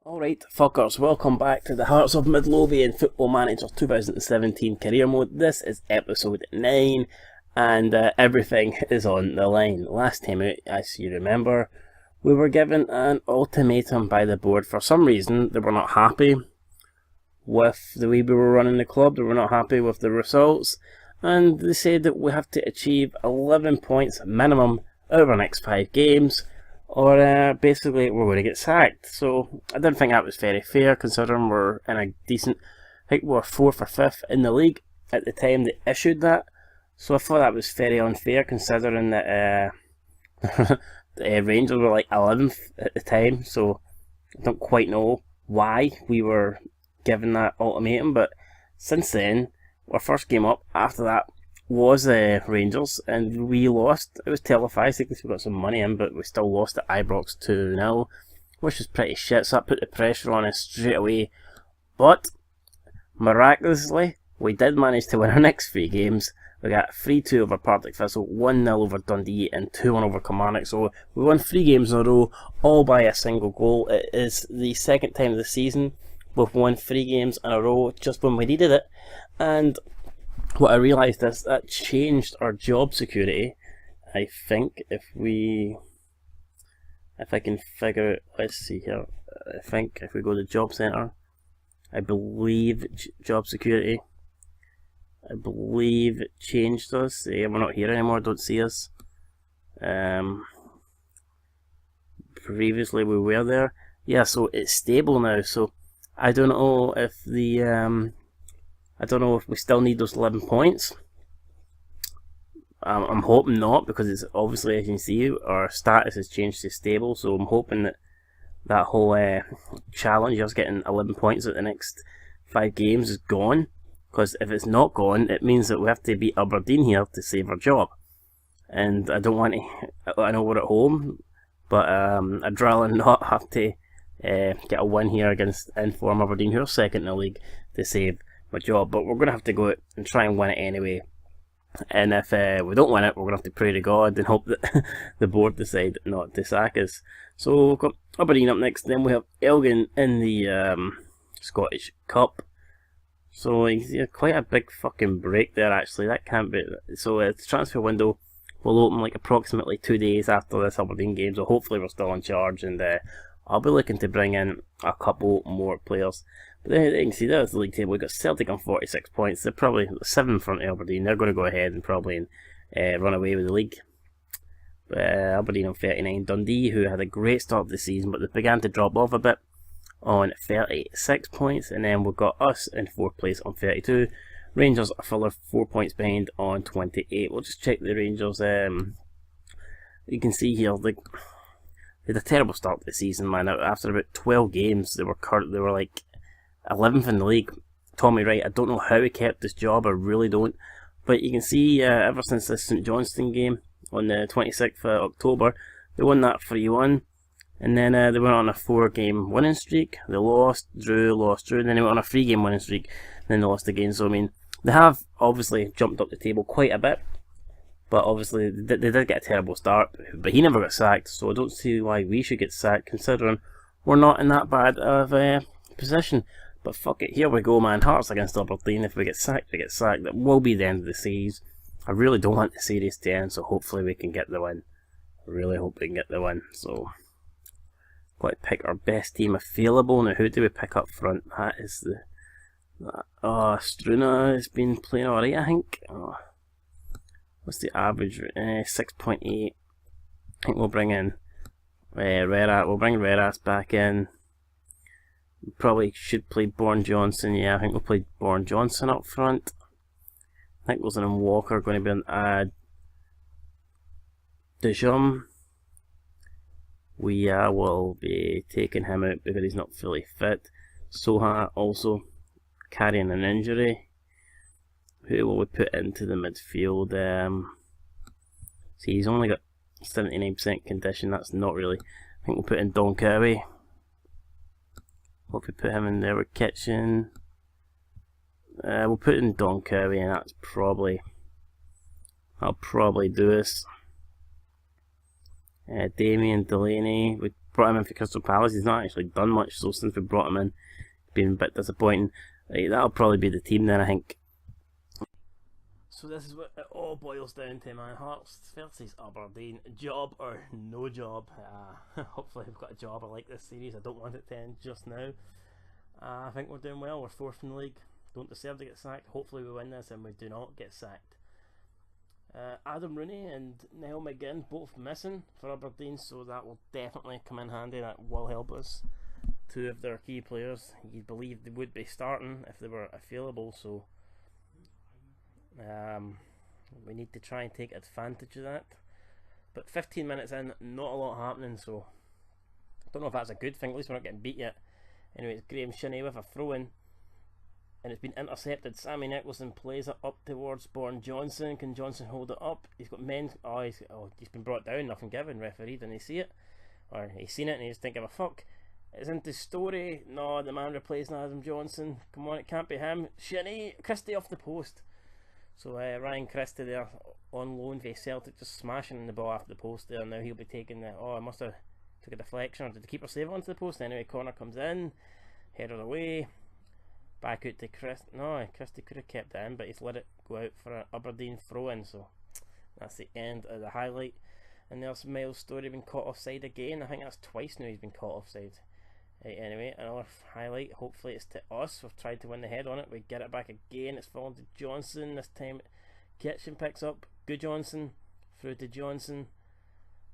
Alright, fuckers, welcome back to the Hearts of Midlothian Football Manager 2017 Career Mode. This is episode 9, and everything is on the line. Last time out, as you remember, we were given an ultimatum by the board. For some reason, they were not happy with the way we were running the club, they were not happy with the results, and they said that we have to achieve 11 points minimum over our next 5 games, or basically we're going to get sacked. So I didn't think that was very fair, considering we're in a decent, I think we're 4th or 5th in the league at the time they issued that. So I thought that was very unfair, considering that the Rangers were like 11th at the time. So I don't quite know why we were given that ultimatum, but since then, our first game up after that was Rangers, and we lost. It was televised because we got some money in, but we still lost at Ibrox 2-0, which is pretty shit, so that put the pressure on us straight away. But miraculously, we did manage to win our next 3 games. We got 3-2 over Partick Thistle, 1-0 over Dundee, and 2-1 over Kilmarnock. So we won 3 games in a row, all by a single goal. It is the second time this season we've won 3 games in a row just when we needed it. And what I realised is that changed our job security. I think if I can figure it, let's see here, I think if we go to Job Centre, I believe job security, I believe it changed us. We're not here anymore, don't see us. Previously we were there. Yeah, so it's stable now, so I don't know if I don't know if we still need those 11 points. I'm hoping not, because it's obviously, as you can see, our status has changed to stable, so I'm hoping that that whole challenge of us getting 11 points at the next 5 games is gone, because if it's not gone, it means that we have to beat Aberdeen here to save our job. And I don't want to, I know we're at home, but I'd rather not have to get a win here against inform Aberdeen, who are second in the league, to save my job. But we're going to have to go out and try and win it anyway. And if we don't win it, we're going to have to pray to God and hope that the board decide not to sack us. So we've got Aberdeen up next, then we have Elgin in the Scottish Cup. So yeah, quite a big fucking break there actually, that can't be. So the transfer window will open like approximately 2 days after this Aberdeen game, so hopefully we're still in charge, and I'll be looking to bring in a couple more players. But then you can see there's the league table. We've got Celtic on 46 points. They're probably 7 in front of Aberdeen. They're going to go ahead and probably run away with the league. Aberdeen on 39. Dundee, who had a great start to the season, but they began to drop off a bit, on 36 points. And then we've got us in 4th place on 32. Rangers are further 4 points behind on 28. We'll just check the Rangers. You can see here, they had a terrible start to the season, man. After about 12 games, they were like 11th in the league. Tommy Wright, I don't know how he kept this job, I really don't. But you can see ever since the St Johnstone game on the 26th of October, they won that 3-1. And then they went on a 4-game winning streak. They lost, drew, and then they went on a 3-game winning streak. And then they lost again. So I mean, they have obviously jumped up the table quite a bit. But obviously they did get a terrible start. But he never got sacked, so I don't see why we should get sacked, considering we're not in that bad of a position. But fuck it, here we go, man. Hearts against Aberdeen. If we get sacked, we get sacked. That will be the end of the series. I really don't want the series to end, so hopefully we can get the win. I really hope we can get the win. So, got to pick our best team available. Now, who do we pick up front? That is Struna has been playing alright, I think. What's the average? 6.8. I think we'll bring in We'll bring Reras back in. Probably should play Bourne Johnson. Yeah, I think we'll play Bourne Johnson up front. Nicholson and Walker are going to be on Dijum. We will be taking him out because he's not fully fit. Soha also carrying an injury. Who will we put into the midfield? See, he's only got 79% condition. That's not really. I think we'll put in Don Cowie. What if we put him in there with Kitchen? We'll put in Don Cowie, and that's probably. I'll probably do this. Damien Delaney. We're brought him in for Crystal Palace. He's not actually done much, so since we brought him in, it's been a bit disappointing. Right, that'll probably be the team then, I think. So this is what it all boils down to, man. Hearts versus Aberdeen. Job or no job. Hopefully we've got a job. I like this series. I don't want it to end just now. I think we're doing well. We're 4th in the league. Don't deserve to get sacked. Hopefully we win this and we do not get sacked. Adam Rooney and Neil McGinn both missing for Aberdeen, so that will definitely come in handy. That will help us. 2 of their key players, you'd believe they would be starting if they were available, so we need to try and take advantage of that. But 15 minutes in, not a lot happening, so I don't know if that's a good thing. At least we're not getting beat yet. Anyway, it's Graham Shinney with a throw-in, and it's been intercepted. Sammy Nicholson plays it up towards Bourne Johnson. Can Johnson hold it up? He's got men. He's been brought down. Nothing given. Referee didn't he see it, or he's seen it and he just didn't give a fuck. It's into Story. No, the man replacing Adam Johnson. Come on, it can't be him. Shinney, Christie off the post. So Ryan Christie there on loan for Celtic, just smashing the ball after the post there. Now he'll be taking the. Oh, I must have took a deflection, or did the keeper save it onto the post? Anyway, corner comes in, header away, back out to Christie. No, Christie could have kept it in, but he's let it go out for an Aberdeen throw-in. So that's the end of the highlight. And there's Miles Story being caught offside again. I think that's twice now he's been caught offside. Right, anyway, another highlight. Hopefully it's to us. We've tried to win the head on it. We get it back again. It's fallen to Johnson. This time Kitchen picks up. Good Johnson. Through to Johnson.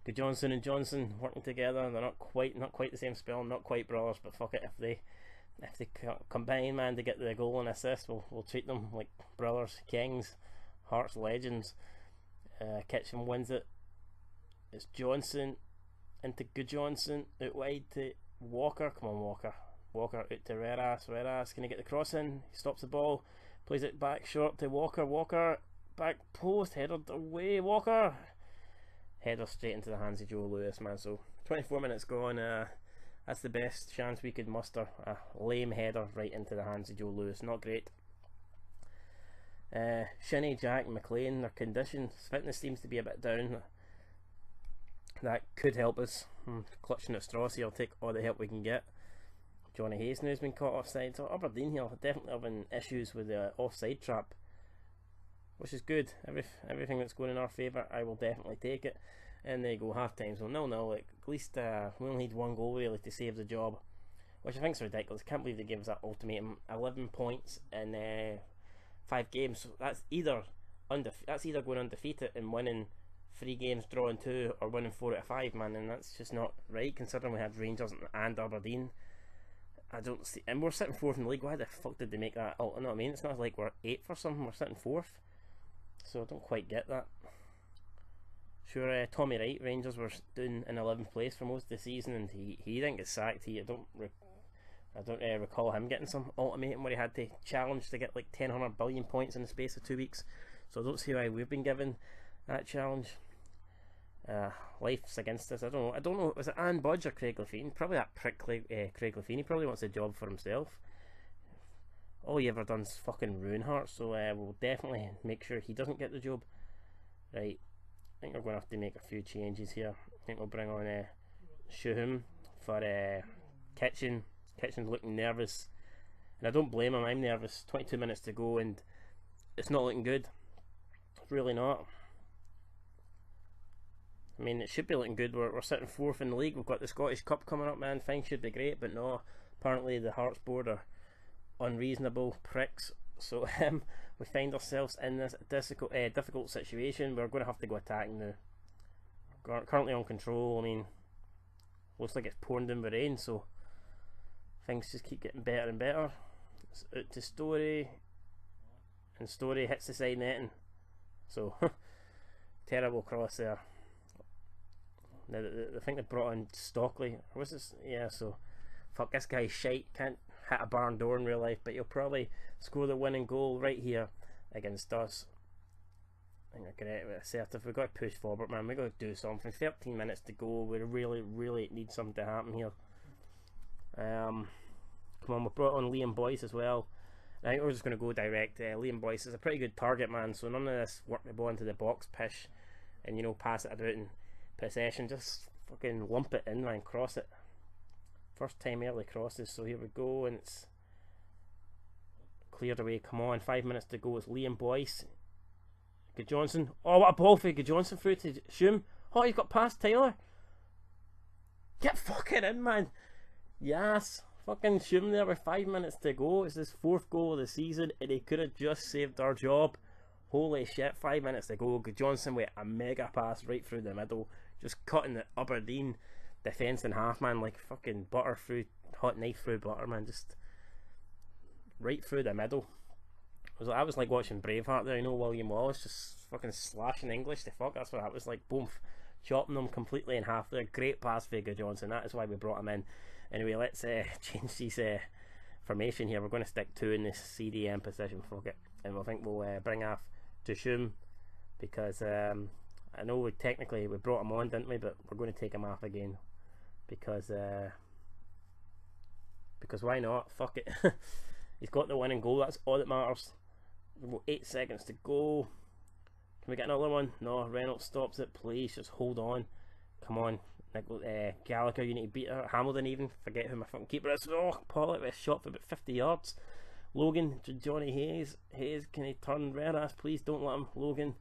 Good Johnson and Johnson working together. They're not quite the same spell. Not quite brothers, but fuck it. If they combine, man, to get the goal and assist, we'll treat them like brothers, kings, Hearts legends. Kitchen wins it. It's Johnson into Good Johnson. Out wide to Walker. Come on, Walker. Walker out to Reras. Reras, can he get the cross in? He stops the ball. Plays it back short to Walker. Walker, back post. Headed away. Walker. Header straight into the hands of Joe Lewis, man. So 24 minutes gone. That's the best chance we could muster. A lame header right into the hands of Joe Lewis. Not great. Shinney, Jack, McLean, their condition, fitness seems to be a bit down. That could help us. Clutching at straws here, I'll take all the help we can get. Johnny Hayes now has been caught offside. So Aberdeen here definitely having issues with the offside trap, which is good. Everything that's going in our favour, I will definitely take it. And there you go, half time. So 0-0. Like, at least we only need 1 goal really to save the job, which I think is ridiculous. Can't believe they gave us that ultimatum. 11 points in 5 games. So that's either going undefeated and winning 3 games, drawing 2, or winning 4 out of 5, man. And that's just not right, considering we had Rangers and Aberdeen. I don't see, and we're sitting 4th in the league. Why the fuck did they make that? Oh, you know what I mean? It's not like we're 8th or something. We're sitting 4th. So I don't quite get that. Sure, Tommy Wright, Rangers were doing in 11th place for most of the season, and he didn't get sacked. I don't recall him getting some ultimatum where he had to challenge to get like 1,000 billion points in the space of 2 weeks. So I don't see why we've been given that challenge. Life's against us. I don't know. Was it Anne Budge or Craig Lafine? Probably that prick Craig Lafine. He probably wants a job for himself. All he ever done's fucking ruin Hearts, so we'll definitely make sure he doesn't get the job. Right, I think we're going to have to make a few changes here. I think we'll bring on Shuham for Kitchen. Kitchen's looking nervous, and I don't blame him. I'm nervous. 22 minutes to go, and it's not looking good. It's really not. I mean, it should be looking good. We're sitting 4th in the league. We've got the Scottish Cup coming up, man. Things should be great, but no. Apparently the Hearts board are unreasonable pricks. So we find ourselves in this difficult situation. We're going to have to go attacking now. We're currently on control. I mean, looks like it's pouring down with rain, so things just keep getting better and better. It's out to Story, and Story hits the side netting. So terrible cross there. Now, I think they brought in Stockley. Or was this? Yeah, so fuck, this guy's shite. Can't hit a barn door in real life, but he'll probably score the winning goal right here against us. I think we're going to assertive. We've got to push forward, man. We've got to do something. 13 minutes to go. We really need something to happen here. Come on, we brought on Liam Boyce as well. I think we're just going to go direct. Liam Boyce is a pretty good target, man, so none of this work the ball into the box pish and, you know, pass it about in possession. Just fucking lump it in, man, cross it. First time early crosses, so here we go, and it's cleared away. Come on, 5 minutes to go. It's Liam Boyce. Good Johnson. Oh, what a ball for Good Johnson through to Shum. Oh, he's got past Taylor. Get fucking in, man. Yes. Fucking Shum there with 5 minutes to go. It's his 4th goal of the season, and he could have just saved our job. Holy shit, 5 minutes to go. Good Johnson with a mega pass right through the middle. Just cutting the Aberdeen defence in half, man. Like fucking butter through, hot knife through butter, man. Just right through the middle. I was like watching Braveheart there, you know, William Wallace just fucking slashing English to fuck. That's what that was like. Boom, chopping them completely in half there. Great pass for Good Johnson. That is why we brought him in. Anyway, let's change this formation here. We're going to stick 2 in this CDM position. Fuck it. And I think we'll bring off to Shum, because I know we brought him on, didn't we? But we're going to take him off again because why not? Fuck it. He's got the winning goal. That's all that matters. We've got 8 seconds to go. Can we get another one? No. Reynolds stops it. Please just hold on. Come on, Gallagher. You need to beat her. Hamilton even. Forget who my fucking keeper is. Oh, Pollock with a shot for about 50 yards. Logan, Johnny Hayes. Hayes, can he turn red ass? Please don't let him. Logan,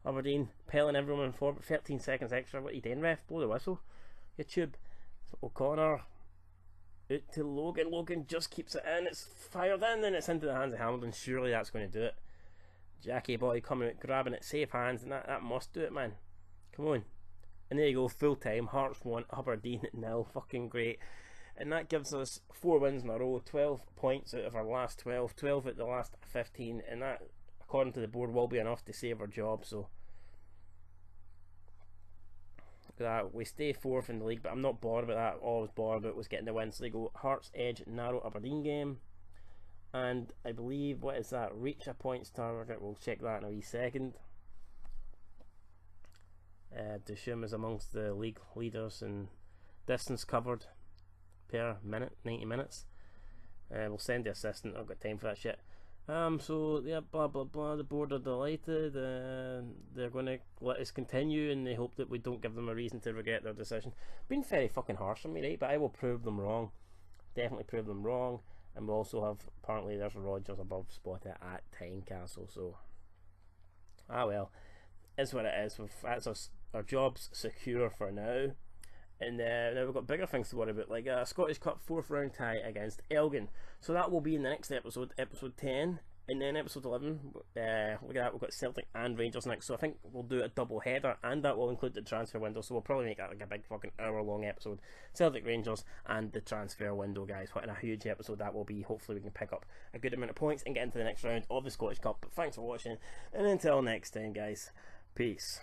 Aberdeen, pelling everyone forward. 13 seconds extra. What are you doing, ref? Blow the whistle. YouTube. O'Connor. Out to Logan. Logan just keeps it in. It's fired in and it's into the hands of Hamilton. Surely that's going to do it. Jackie boy coming out, grabbing it. Safe hands, and that must do it, man. Come on. And there you go. Full time. Hearts 1, Aberdeen 0. Fucking great. And that gives us 4 wins in a row. 12 points out of our last 12. 12 out the last 15. And that, according to the board, will be enough to save our job. So we stay 4th in the league, but I'm not bored about that. All I was bored about was getting the win. So they go Hearts, Edge, narrow Aberdeen game, and I believe, what is that? Reach a points target. We'll check that in a wee second. Dushum is amongst the league leaders in distance covered per minute, 90 minutes. We'll send the assistant. I've got time for that shit. So yeah, blah blah blah. The board are delighted. They're going to let us continue, and they hope that we don't give them a reason to regret their decision. Been very fucking harsh on me, right? But I will prove them wrong. Definitely prove them wrong. And we'll also have, apparently there's a Rogers above spot at Tynecastle. So well, is what it is. That's our job's secure for now. And now we've got bigger things to worry about, like a Scottish Cup 4th round tie against Elgin. So that will be in the next episode, episode 10. And then episode 11, look at that, we've got Celtic and Rangers next. So I think we'll do a double header, and that will include the transfer window. So we'll probably make that like a big fucking hour-long episode. Celtic, Rangers, and the transfer window, guys. What a huge episode that will be. Hopefully we can pick up a good amount of points and get into the next round of the Scottish Cup. But thanks for watching, and until next time, guys, peace.